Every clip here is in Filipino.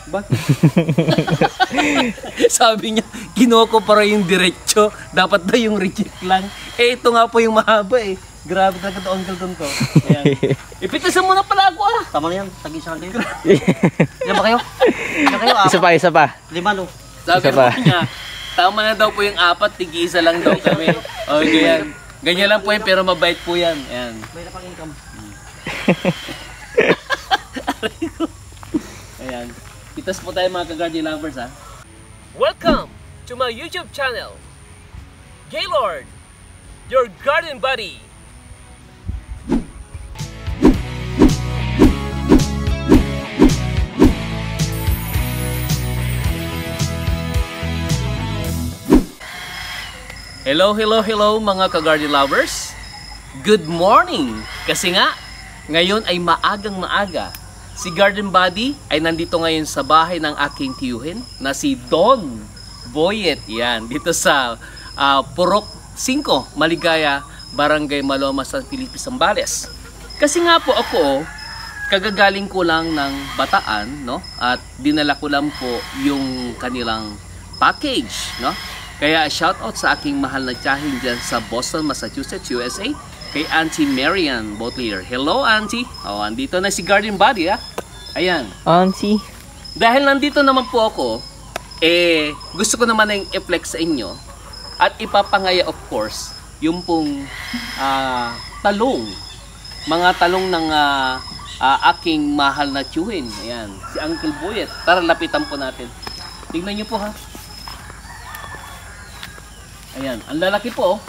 Bakit? Sabi niya, kinuha ko para yung diretso. Dapat daw yung reject lang. Eh, ito nga po yung mahaba eh. Grabe talaga ito, Uncle Don to. Ayan. Ipitasan mo na pala ako ah. Tama na yan, tag-isa lang kayo. Ilan ba kayo? Ilan kayo? Isa pa. 5 no? Sabi po niya, tama na daw po yung 4, tig-isa lang daw kami. O, ganyan. Ganyan lang po yan, pero mabait po yan. Ayan. May na pang income. Ayan. Pitas po tayo mga ka-garden lovers ha. Welcome to my YouTube channel. Gaylord, your garden buddy. Hello mga ka-garden lovers. Good morning! Kasi nga, ngayon ay maagang-maaga. Si Garden Buddy ay nandito ngayon sa bahay ng aking tiyuhin na si Don Boyet. Yan, dito sa Purok 5, Maligaya, Barangay Maloma, San Felipe, Zambales. Kasi nga po ako, kagagaling ko lang ng Bataan, no? At dinala ko lang po yung kanilang package, no? Kaya shoutout sa aking mahal na tiyahin dyan sa Boston, Massachusetts, USA, kay Auntie Marian Botlier. Hello, Auntie. Oh, andito na si Garden Buddy, ha? Ayan. Auntie. Dahil nandito naman po ako, gusto ko naman yung i-flex sa inyo at ipapangaya, of course, yung pong talong. Mga talong ng aking mahal na tiyuhin. Ayan, si Uncle Boyet. Tara, lapitan po natin. Tingnan niyo po, ha? Ayan, ang lalaki po.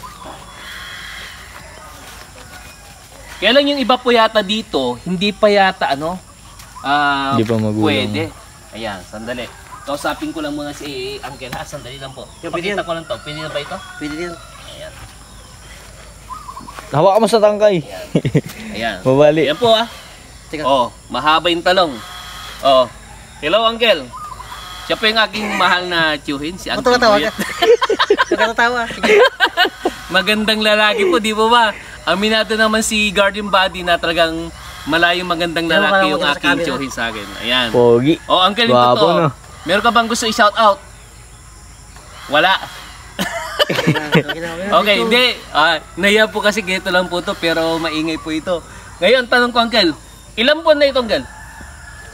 Kaya lang yung iba po yata dito, hindi pa yata hindi pa magulang. Pwede. Ayan, sandali. Kausapin ko lang muna si Uncle ha, sandali lang po. Pakita ko lang to. Pwede na ba ito? Pwede din. Ayan. Hawak mo sa tangkay. Ayan. Mabali. Ayan po ha. Oh, mahaba yung talong. Oh. Hello Uncle. Siya po yung aking mahal na tiyuhin, si Uncle Boyet. Nagkatawa. Magandang lalaki po, di po ba? Aminado naman si Garden Buddy na talagang malayong magandang lalaki yung aking tiyuhin sa akin. Ayan. Pogi. Oh, Uncle, ito to. No? Meron ka bang gusto i-shout out? Wala. Okay, hindi. Nahiya po kasi ganito lang po to, pero maingay po ito. Ngayon, tanong ko, Uncle, ilang buwan na ito, Uncle?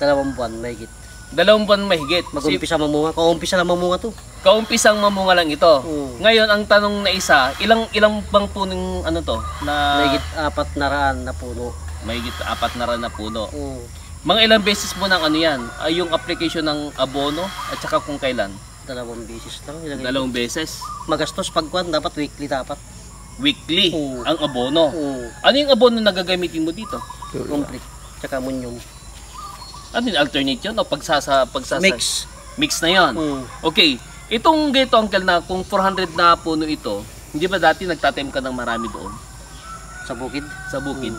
2 buwan, mahigit. 2 buwan mahigit. Mag-umpisa mamunga. Kaumpisa lang mamunga to. Kaumpisang mamunga lang ito. Ngayon, ang tanong na isa, ilang bang punong to? Na mahigit 400 na puno. Mahigit 400 na puno. Mga ilang beses mo ng yan? Yung application ng abono at saka kung kailan? 2 beses lang. 2 beses. Magastos pagkuhan, dapat weekly dapat. Weekly ang abono. Ano yung abono na gagamitin mo dito? Complete. Tsaka munyong. Ano yung alternate yun? O pagsasa Mix. Mix na yun? Okay. Itong ganito, Uncle, na kung 400 na puno ito, hindi ba dati nagtatim ka ng marami doon? Sa bukid? Sa bukid.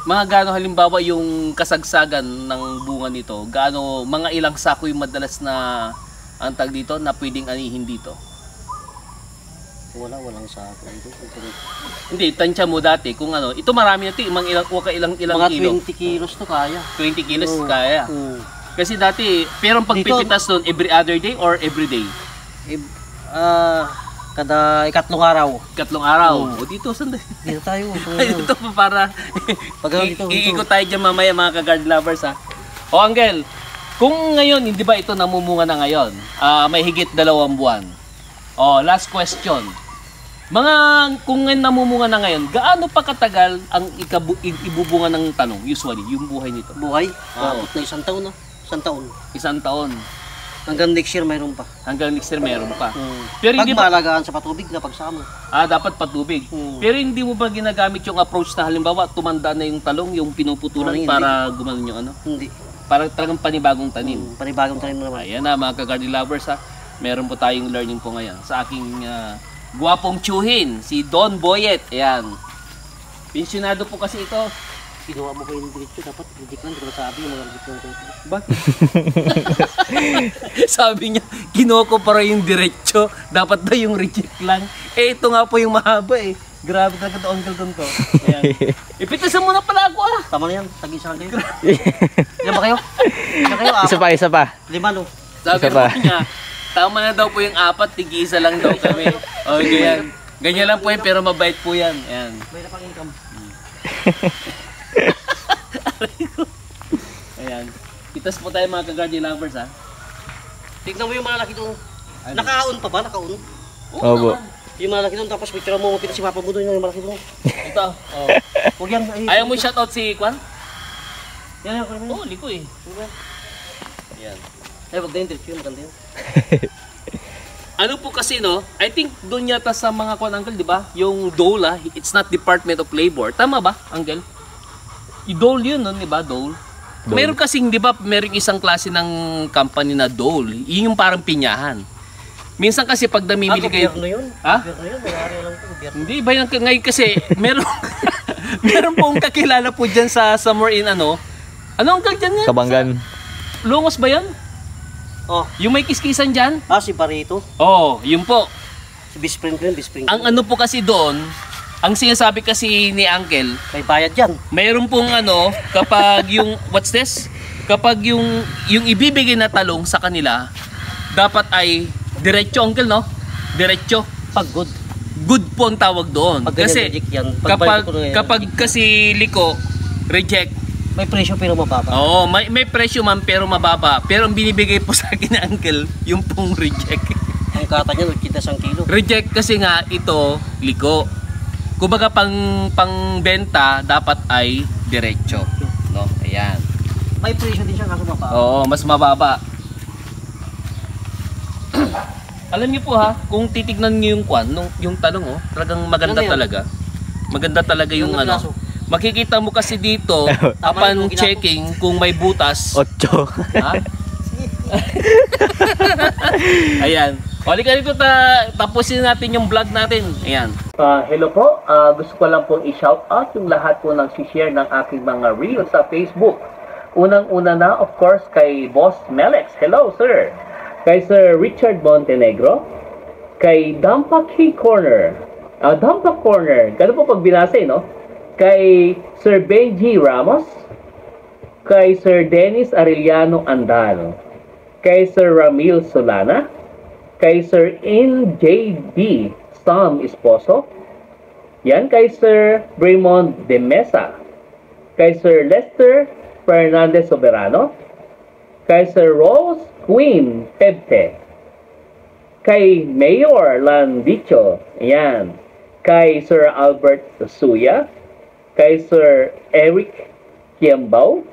Mga gaano halimbawa yung kasagsagan ng bunga nito? Gaano, mga ilang sako yung madalas na ang tag dito na pwedeng anihin dito? Walang sako dito. Hindi, tansya mo dati kung ito marami na ito, ilang mga kilo? 20 kilos to kaya. 20 kilos kaya. Kasi dati, pero pagpipitas doon, every other day or every day? Kada ikatlong araw. Ikatlong araw. O dito, sandali. Dito tayo. Dito pa para iikot tayo dyan mamaya mga ka-garden lovers ha. O Uncle, kung ngayon, hindi ba ito namumunga na ngayon? May higit 2 buwan. O, last question. Kung namumunga na ngayon, gaano pa katagal ang ibubunga ng talong usually, yung buhay nito? Buhay? Na 1 taon na. 1 taon. 1 taon. Hanggang next year mayroon pa. Hanggang next year mayroon pa. Pero hindi maalagaan sa patubig na pagsama. Dapat patubig. Pero hindi mo ba ginagamit yung approach na halimbawa tumanda na yung talong, yung pinuputulan para gumanon yung Hindi. Para talagang panibagong tanim. Panibagong tanim naman. Ayan na mga ka-garden lovers ha. Meron po tayong learning po ngayon sa aking guwapong tiyuhin, si Don Boyet. Ayan. Pensionado po kasi ito. Kinuha mo pa yung diretso, dapat predict lang, pero sabi yung mga diretso. Bakit? Sabi niya, kinuha ko para yung diretso, dapat daw yung reject lang. Eh ito nga po yung mahaba eh. Grabe talaga to, Uncle Don to. Ayan. Ipitasan mo na pala ako ah. Tama na yan. Tag-isa kayo. Ilan ba kayo? Ilan kayo? Isa pa. 5 no? Sabi Isa pa. niya, tama na daw po yung 4, tig-isa lang daw kami. O, ganyan. Ganyan lang po yan, pero mabait po yan. Ayan. May na pang income. Ayan. Pitas po tayo mga ka-Guardian Lovers ha. Tignan mo yung malalaki doon. Nakaon pa ba? Nakaon? Opo. Yung malalaki doon, tapos picture mo, pitas si Papa mo doon, yung malaki doon. Ito. Oh. Huwag yan. Ayaw mo shoutout si Kwan? Yan, yan. Oo, liko eh. Ayan. Ay, wag na yung diretso yun, maganda yun. Ano po kasi no, I think doon yata sa mga Kwan, Uncle, di ba? Yung Dole it's not Department of Labor. Tama ba, Uncle? Yung Dole yun, no, di ba? Dole. Meron kasing, di ba, meron isang klase ng company na Dole. Yun yung parang pinyahan. Minsan kasi pag namimili kayo... Gobyerno yun. Ha? Gobyerno yun, may-ari lang ito, gobyerno. Hindi, ba yung ngayon kasi meron meron pong kakilala po dyan sa somewhere in ano. Ano ang dyan yan? Kabanggan. Lungos ba yan? Oh, Yung may kiskisan dyan? si Barito. Oo, yun po. Si Bispring ko yun, Bispring. Ang ano po kasi doon, ang sinasabi kasi ni Uncle, May bayad yan. mayroon pong ano, kapag yung, what's this? Kapag yung ibibigay na talong sa kanila, dapat ay diretso, Uncle, no? Diretso. Pag good. Good po ang tawag doon. Pag ganyan Kasi reject yan. kapag kasi liko, reject, may presyo pero mababa. oo, may presyo man pero mababa. Pero ang binibigay po sa akin ni Uncle, yung pong reject. Ang kata niya, 80 kilo. Reject kasi nga ito, liko. Kumbaga pang benta dapat ay diretso, no? Ayan. May presyo din siya kaso mababa. Oo, mas mababa. Alam niyo po ha, kung titignan niyo yung kwan, yung talong oh, talagang maganda Ano yan? talaga. Maganda talaga yung Ano ano. piraso? Makikita mo kasi dito, Tama upon yung ginagawa. checking kung may butas. 8. Ha? Ayan. Halika dito tapusin natin yung vlog natin. Ayan. Hello po. Gusto ko lang pong i-shout out yung lahat po ng share ng aking mga reels sa Facebook. Unang-una na, of course, kay Boss Melex. Hello, sir. Kay Sir Richard Montenegro. Kay Dampak Corner. Dampak Corner. Gano'n po pag binasa, no? Kay Sir Benji Ramos. Kay Sir Dennis Arellano Andal. Kay Sir Ramil Solana. Kay Sir NJB Sam Esposo. Yan, kay Sir Raymond De Mesa. Kay Sir Lester Fernandez Soberano. Kay Sir Rose Queen Pebte. Kay Mayor Landicho. Yan. Kay Sir Albert Suya. Kay Sir Eric Kiambao.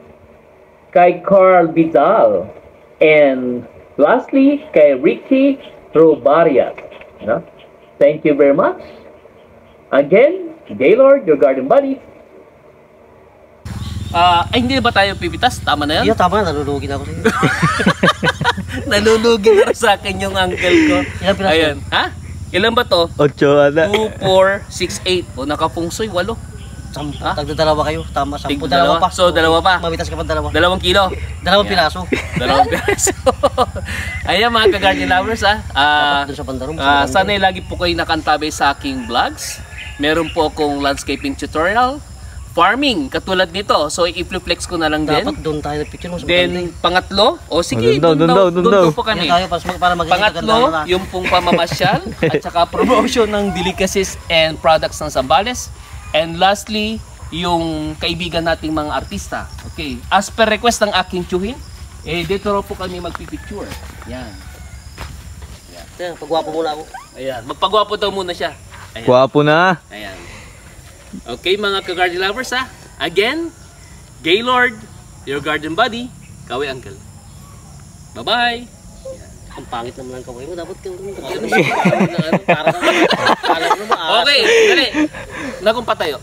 Kay Carl Vidal. And lastly, kay Ricky Robarias. No? Thank you very much. Again, Gaylord, your garden buddy. Ay, hindi ba tayo pipitas? Tama na yan? Iya, tama. Nalulugi na ako sa'yo. Nalulugi na sa akin yung uncle ko. Ilan piraso? Ayan. Ha? Ilan ba to? 8 ata. 2, 4, 6, 8. O, nakapungsoy, 8. Sampu. Ha? Tagdadalawa kayo. Tama, 10. Tig- Dalawa pa. So, dalawa pa. Mamitas ka pa dalawa. 2 kilo. Dalawang Ayan. piraso. 2 piraso. Ayan mga ka-garden lovers ha. Doon sa bandarong. Sana'y lagi po kayo nakantabay sa aking vlogs. Meron po akong landscaping tutorial. Farming, katulad nito. So, i-flex ko na lang din. Dapat doon tayo na picture mo sa Then, pangatlo. O sige, doon daw. doon daw po kami. tayo para maging Pangatlo, yung pong pamamasyal at saka promotion ng delicacies and products ng Zambales. And lastly, yung kaibigan nating mga artista. Okay. As per request ng aking tiyuhin, dito raw po kami magpipicture. Yan. Yan, pagwapo muna ako. Ayan. Magpagwapo daw muna siya. Ayan. Guwapo na. Ayan. Okay, mga ka-garden lovers ha. Again, Gaylord, your garden buddy. Kawi Uncle. Bye-bye. Ang pangit naman ang kaway mo. Dapat ka Okay, dali. Nakumpa tayo.